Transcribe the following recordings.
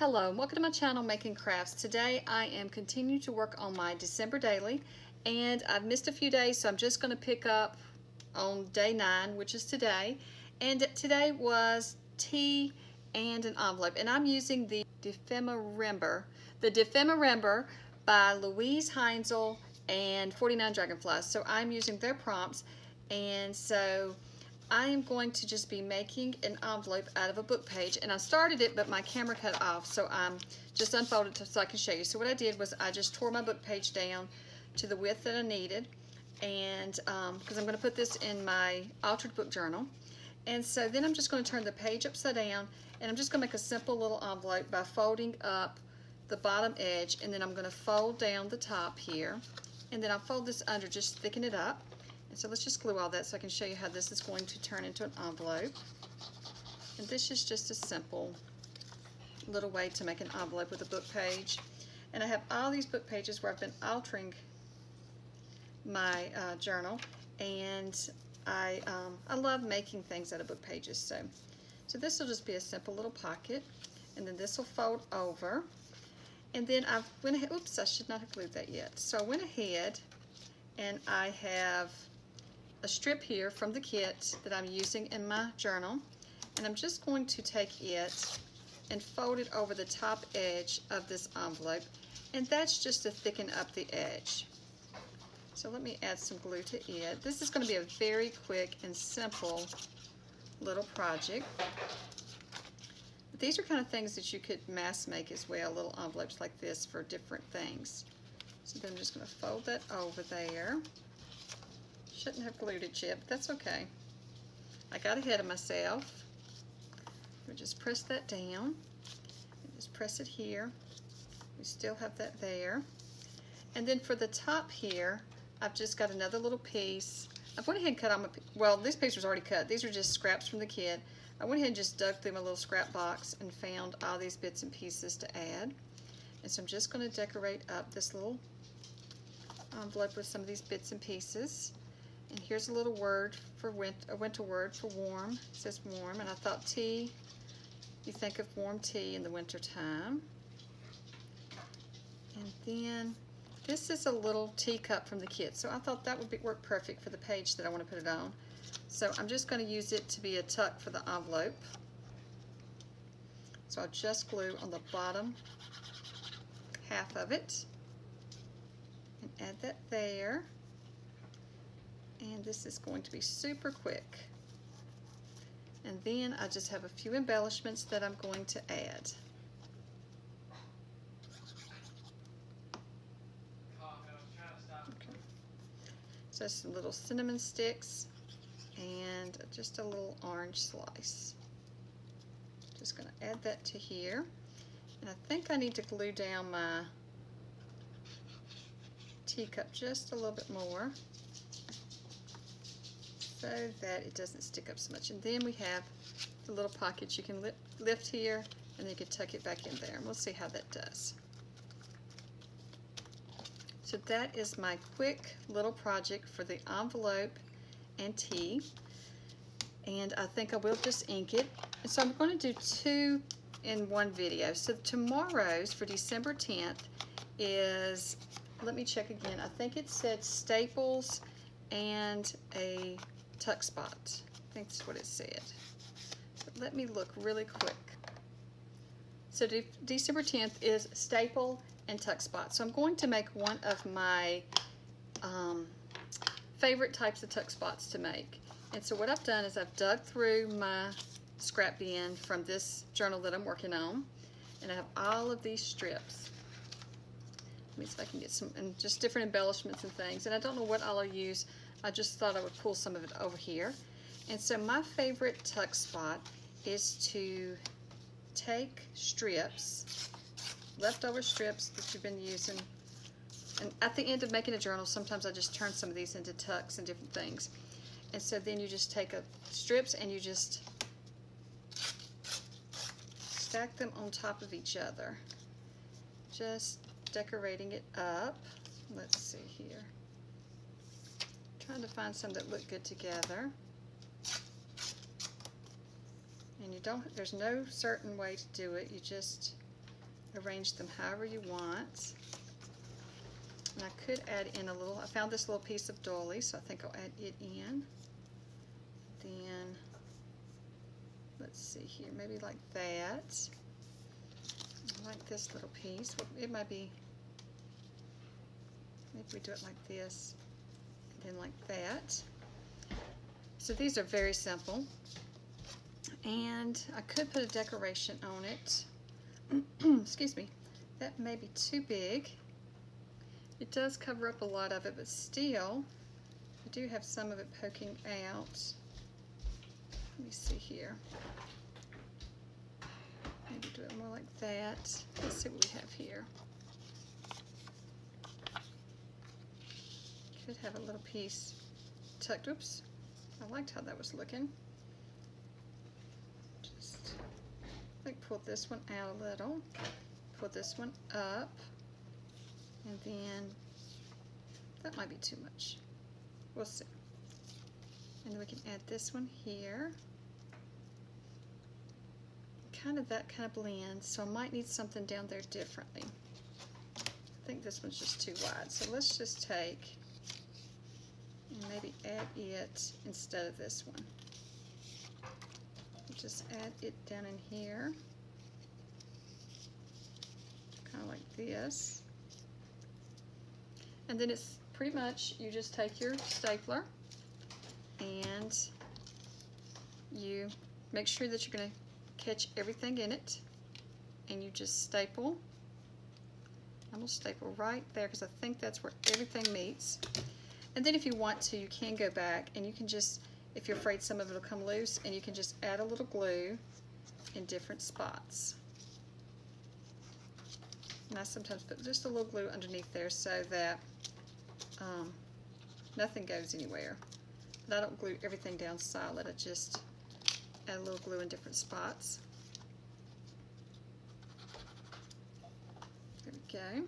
Hello and welcome to my channel Making Crafts. Today I am continuing to work on my December daily, and I've missed a few days, so I'm just going to pick up on day 9, which is today. And today was tea and an envelope, and I'm using the Dephemerember by Louise Heinzel and 49 Dragonflies. So I'm using their prompts, and so I am going to just be making an envelope out of a book page, and I started it but my camera cut off, so I'm just unfolded so I can show you. So what I did was I just tore my book page down to the width that I needed, and because I'm going to put this in my altered book journal. And so then I'm just going to turn the page upside down, and I'm just going to make a simple little envelope by folding up the bottom edge, and then I'm going to fold down the top here, and then I'll fold this under, just thicken it up. So let's just glue all that so I can show you how this is going to turn into an envelope. And this is just a simple little way to make an envelope with a book page. And I have all these book pages where I've been altering my journal, and I love making things out of book pages. So this will just be a simple little pocket, and then this will fold over. And then I went ahead, oops, I should not have glued that yet. So I went ahead and I have a strip here from the kit that I'm using in my journal, and I'm just going to take it and fold it over the top edge of this envelope, and that's just to thicken up the edge. So let me add some glue to it. This is going to be a very quick and simple little project. But these are kind of things that you could mass make as well, little envelopes like this for different things. So then I'm just going to fold that over there. Shouldn't have glued it yet, but that's okay. I got ahead of myself. We just press that down. Just press it here. We still have that there. And then for the top here, I've just got another little piece. I went ahead and cut on my, well, this piece was already cut. These are just scraps from the kit. I went ahead and just dug through my little scrap box and found all these bits and pieces to add. And so I'm just going to decorate up this little envelope with some of these bits and pieces. And here's a little word for a winter word for warm. It says warm, and I thought tea, you think of warm tea in the winter time. And then this is a little teacup from the kit, so I thought that would work perfect for the page that I want to put it on. So I'm just going to use it to be a tuck for the envelope. So I'll just glue on the bottom half of it and add that there. And this is going to be super quick. And then I just have a few embellishments that I'm going to add. Okay. So some little cinnamon sticks and just a little orange slice. Just going to add that to here. And I think I need to glue down my teacup just a little bit more, so that it doesn't stick up so much. And then we have the little pockets you can lift here, and then you can tuck it back in there, and we'll see how that does. So that is my quick little project for the envelope and tea, and I think I will just ink it. And so I'm going to do 2 in one video. So tomorrow's, for December 10th, is, let me check again, I think it said staples and a tuck spot. I think that's what it said. But let me look really quick. So December 10th is staple and tuck spot. So I'm going to make one of my favorite types of tuck spots to make. And so what I've done is I've dug through my scrap bin from this journal that I'm working on, and I have all of these strips. Let me see if I can get some, and just different embellishments and things. And I don't know what I'll use. I just thought I would pull some of it over here. And so my favorite tuck spot is to take strips, leftover strips that you've been using. And at the end of making a journal, sometimes I just turn some of these into tucks and different things. And so then you just take strips and you just stack them on top of each other. Just decorating it up. Let's see here. Trying to find some that look good together. And you don't, there's no certain way to do it. You just arrange them however you want. And I could add in a little, I found this little piece of doily, so I think I'll add it in. Then, let's see here, maybe like that. I like this little piece. Well, it might be, maybe we do it like this, and then like that. So these are very simple. And I could put a decoration on it. Excuse me. That may be too big. It does cover up a lot of it, but still, I do have some of it poking out. Let me see here. Maybe do it more like that. Let's see what we have here. Could have a little piece tucked. Oops. I liked how that was looking. Just like pull this one out a little. Pull this one up. And then, that might be too much. We'll see. And then we can add this one here. Kind of that kind of blend, so I might need something down there differently. I think this one's just too wide, so let's just take and maybe add it instead of this one. Just add it down in here, kind of like this. And then it's pretty much, you just take your stapler and you make sure that you're going to catch everything in it, and you just staple. I'm going to staple right there because I think that's where everything meets. And then if you want to, you can go back and you can just, if you're afraid some of it will come loose, and you can just add a little glue in different spots. And I sometimes put just a little glue underneath there so that nothing goes anywhere. But I don't glue everything down solid. I just add a little glue in different spots. There we go.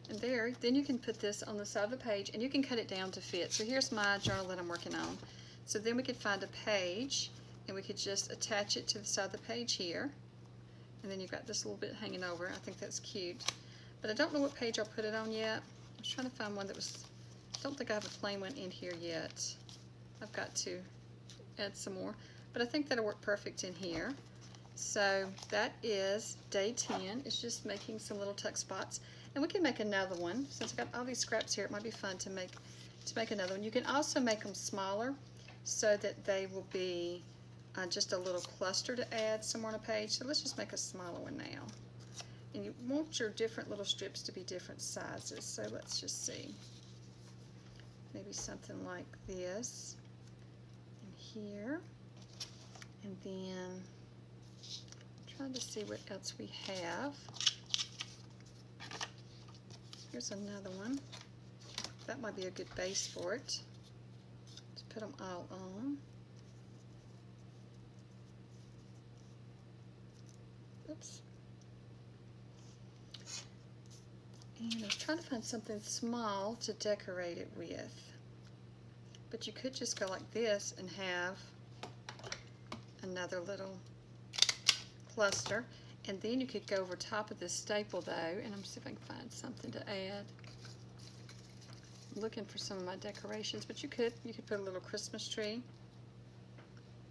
And there, then you can put this on the side of the page and you can cut it down to fit. So here's my journal that I'm working on. So then we could find a page and we could just attach it to the side of the page here. And then you've got this little bit hanging over. I think that's cute. But I don't know what page I'll put it on yet. I was trying to find one that was, I don't think I have a plain one in here yet. I've got to add some more. But I think that'll work perfect in here. So that is day 10. It's just making some little tuck spots. And we can make another one. Since I've got all these scraps here, it might be fun to make another one. You can also make them smaller so that they will be just a little cluster to add somewhere on a page. So let's just make a smaller one now. And you want your different little strips to be different sizes. So let's just see. Maybe something like this. And here. And then I'm trying to see what else we have. Here's another one. That might be a good base for it. To put them all on. Oops. And I was trying to find something small to decorate it with. But you could just go like this and have another little cluster. And then you could go over top of this staple though, and I'm see if I can find something to add. I'm looking for some of my decorations, but you could put a little Christmas tree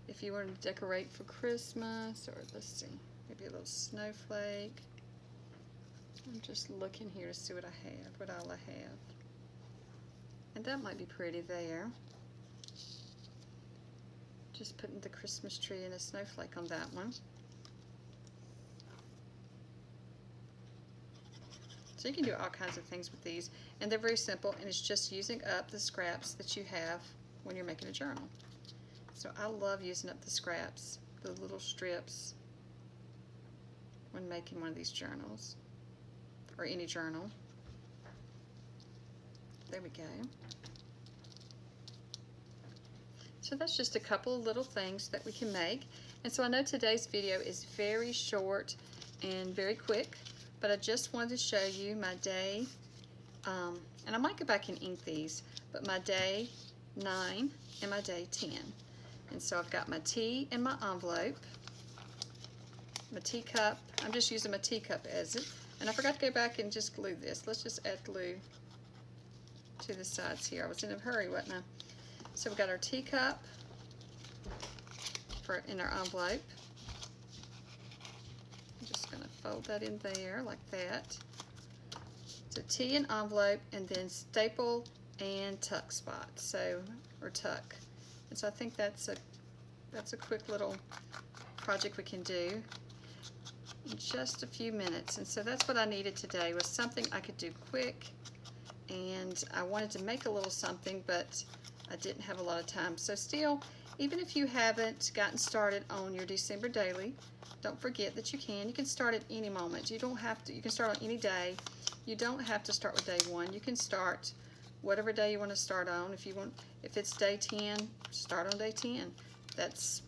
if you wanted to decorate for Christmas, or let's see, maybe a little snowflake. I'm just looking here to see what I have, what all I have. And that might be pretty there. Just putting the Christmas tree and a snowflake on that one. So you can do all kinds of things with these, and they're very simple, and it's just using up the scraps that you have when you're making a journal. So I love using up the scraps, the little strips, when making one of these journals, or any journal. There we go. So that's just a couple of little things that we can make. And so I know today's video is very short and very quick, but I just wanted to show you my day, and I might go back and ink these, but my day 9 and my day 10. And so I've got my tea in my envelope, my teacup. I'm just using my teacup as it. And I forgot to go back and just glue this. Let's just add glue to the sides here. I was in a hurry, wasn't I? So we got our teacup in our envelope. I'm just going to fold that in there like that. So T in envelope, and then staple and tuck spot. So, or tuck. And so I think that's a quick little project we can do in just a few minutes. And so that's what I needed today, was something I could do quick. And I wanted to make a little something, but I didn't have a lot of time. So still, even if you haven't gotten started on your December daily, don't forget that you can start at any moment. You don't have to, you can start on any day. You don't have to start with day 1. You can start whatever day you want to start on. If it's day 10, start on day 10. That's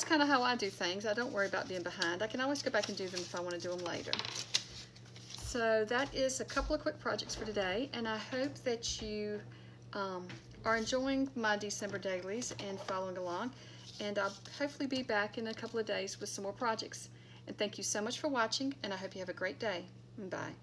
kind of how I do things. I don't worry about being behind. I can always go back and do them if I want to do them later. So that is a couple of quick projects for today, and I hope that you are enjoying my December dailies and following along, and I'll hopefully be back in a couple of days with some more projects. And thank you so much for watching, and I hope you have a great day. Bye.